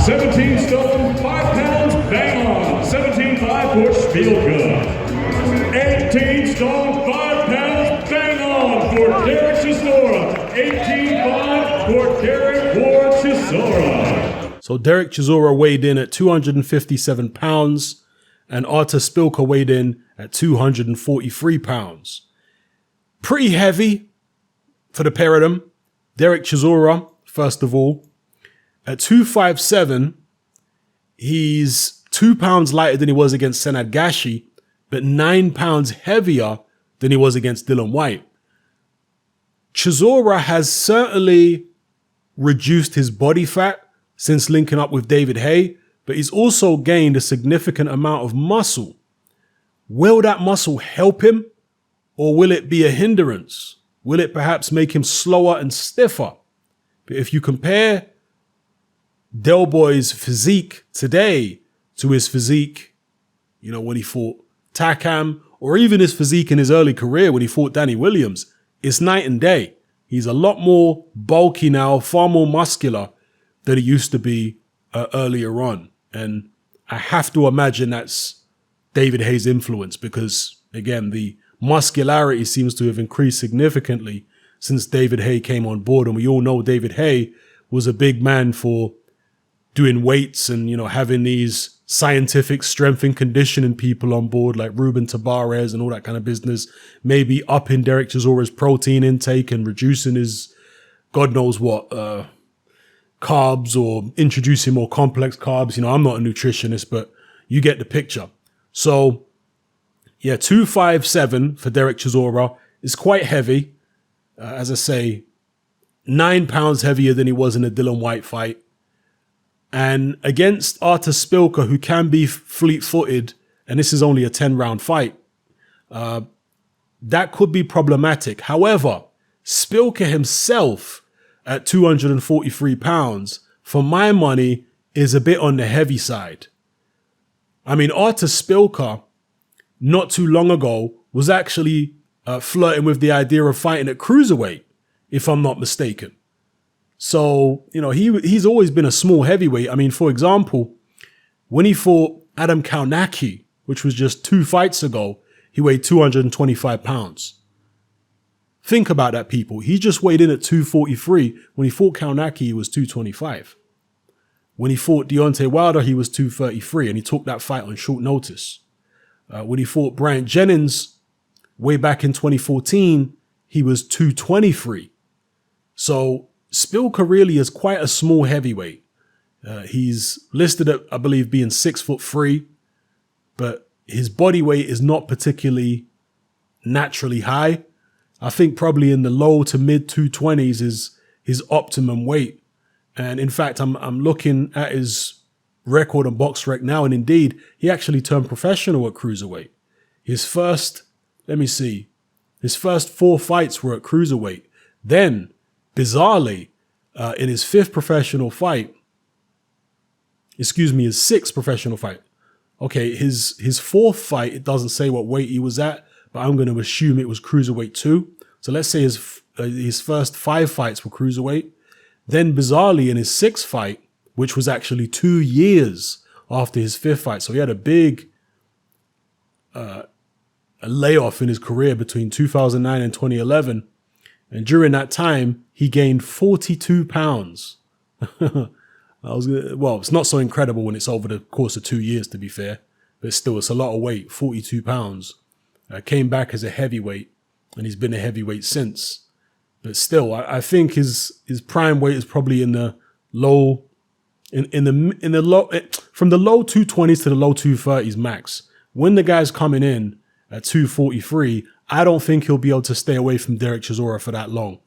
17 stone, 5 pounds, bang on. 17.5 for Szpilka. 18 stone, 5 pounds, bang on for Dereck Chisora. 18.5 for Dereck Chisora. So Dereck Chisora weighed in at 257 pounds and Artur Szpilka weighed in at 243 pounds. Pretty heavy for the pair of them. Dereck Chisora, first of all, at 257, he's 2 pounds lighter than he was against Senad Gashi, but 9 pounds heavier than he was against Dillian Whyte. Chisora has certainly reduced his body fat since linking up with David Haye, but he's also gained a significant amount of muscle. Will that muscle help him, or will it be a hindrance? Will it perhaps make him slower and stiffer? But if you compare Del Boy's physique today to his physique, when he fought Takam, or even his physique in his early career when he fought Danny Williams, it's night and day. He's a lot more bulky now, far more muscular than he used to be earlier on. And I have to imagine that's David Haye's influence because, again, the muscularity seems to have increased significantly since David Haye came on board. And we all know David Haye was a big man for doing weights and, having these scientific strength and conditioning people on board like Ruben Tabarez and all that kind of business, maybe upping Dereck Chisora's protein intake and reducing his God knows what carbs or introducing more complex carbs. I'm not a nutritionist, but you get the picture. So yeah, 257 for Dereck Chisora is quite heavy. As I say, 9 pounds heavier than he was in the Dillian Whyte fight. And against Artur Szpilka, who can be fleet-footed, and this is only a 10-round fight, that could be problematic. However, Szpilka himself at 243 pounds, for my money, is a bit on the heavy side. I mean, Artur Szpilka, not too long ago, was actually flirting with the idea of fighting at cruiserweight, if I'm not mistaken. So, he's always been a small heavyweight. I mean, for example, when he fought Adam Kaunacki, which was just 2 fights ago, he weighed 225 pounds. Think about that, people. He just weighed in at 243. When he fought Kaunacki, he was 225. When he fought Deontay Wilder, he was 233, and he took that fight on short notice. When he fought Bryant Jennings way back in 2014, he was 223. So Szpilka really is quite a small heavyweight. He's listed at, I believe, being 6'3", but his body weight is not particularly naturally high. I think probably in the low to mid 220s is his optimum weight. And in fact, I'm looking at his record on BoxRec now, and indeed, he actually turned professional at cruiserweight. His first 4 fights were at cruiserweight. Then, bizarrely, in his 6th professional fight, his 6th professional fight. Okay, his 4th fight, it doesn't say what weight he was at, but I'm going to assume it was cruiserweight 2. So let's say his first 5 fights were cruiserweight. Then bizarrely in his 6th fight, which was actually 2 years after his 5th fight. So he had a big a layoff in his career between 2009 and 2011. And during that time, he gained 42 pounds. It's not so incredible when it's over the course of 2 years, to be fair. But still, it's a lot of weight, 42 pounds. Came back as a heavyweight, and he's been a heavyweight since. But still, I think his prime weight is probably in the low, from the low 220s to the low 230s max. When the guy's coming in at 243, I don't think he'll be able to stay away from Dereck Chisora for that long.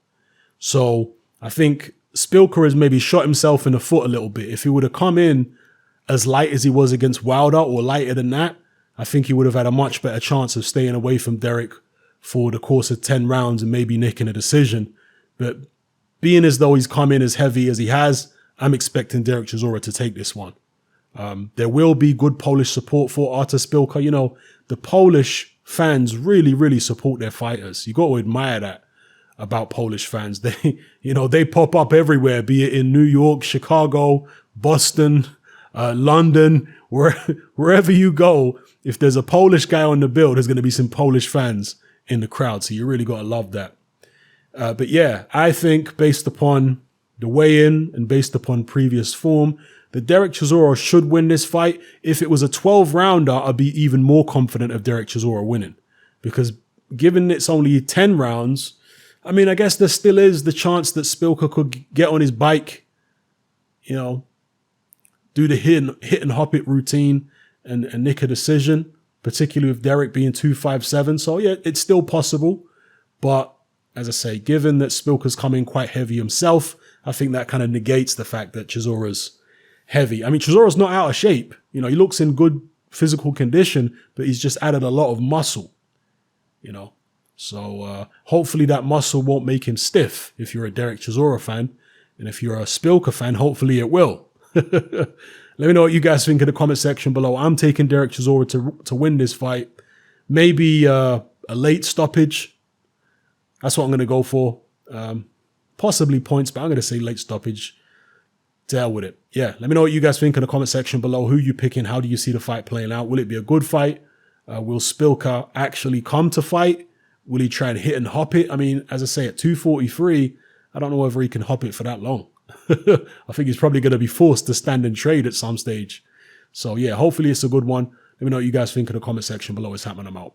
So I think Szpilka has maybe shot himself in the foot a little bit. If he would have come in as light as he was against Wilder or lighter than that, I think he would have had a much better chance of staying away from Dereck for the course of 10 rounds and maybe nicking a decision. But being as though he's come in as heavy as he has, I'm expecting Dereck Chisora to take this one. There will be good Polish support for Artur Szpilka. The Polish fans really, really support their fighters. You got to admire that about Polish fans. They pop up everywhere, be it in New York, Chicago, Boston, London, wherever you go, if there's a Polish guy on the bill, there's going to be some Polish fans in the crowd. So you really got to love that. But yeah, I think based upon the weigh-in and based upon previous form, that Dereck Chisora should win this fight. If it was a 12-rounder, I'd be even more confident of Dereck Chisora winning. Because given it's only 10 rounds, I mean, I guess there still is the chance that Szpilka could get on his bike, you know, do the hit and hop it routine and nick a decision, particularly with Dereck being 257. So yeah, it's still possible. But as I say, given that Szpilka's coming quite heavy himself, I think that kind of negates the fact that Chisora's heavy. I mean, Chisora's not out of shape. You know, he looks in good physical condition, but he's just added a lot of muscle, you know. So hopefully that muscle won't make him stiff if you're a Dereck Chisora fan. And if you're a Szpilka fan, hopefully it will. Let me know what you guys think in the comment section below. I'm taking Dereck Chisora to win this fight. Maybe a late stoppage. That's what I'm going to go for. Possibly points, but I'm going to say late stoppage. To hell with it. Yeah, let me know what you guys think in the comment section below. Who you picking? How do you see the fight playing out? Will it be a good fight? Will Szpilka actually come to fight? Will he try and hit and hop it? I mean, as I say, at 243, I don't know whether he can hop it for that long. I think he's probably going to be forced to stand and trade at some stage. So yeah, hopefully it's a good one. Let me know what you guys think in the comment section below. It's happening. I'm out.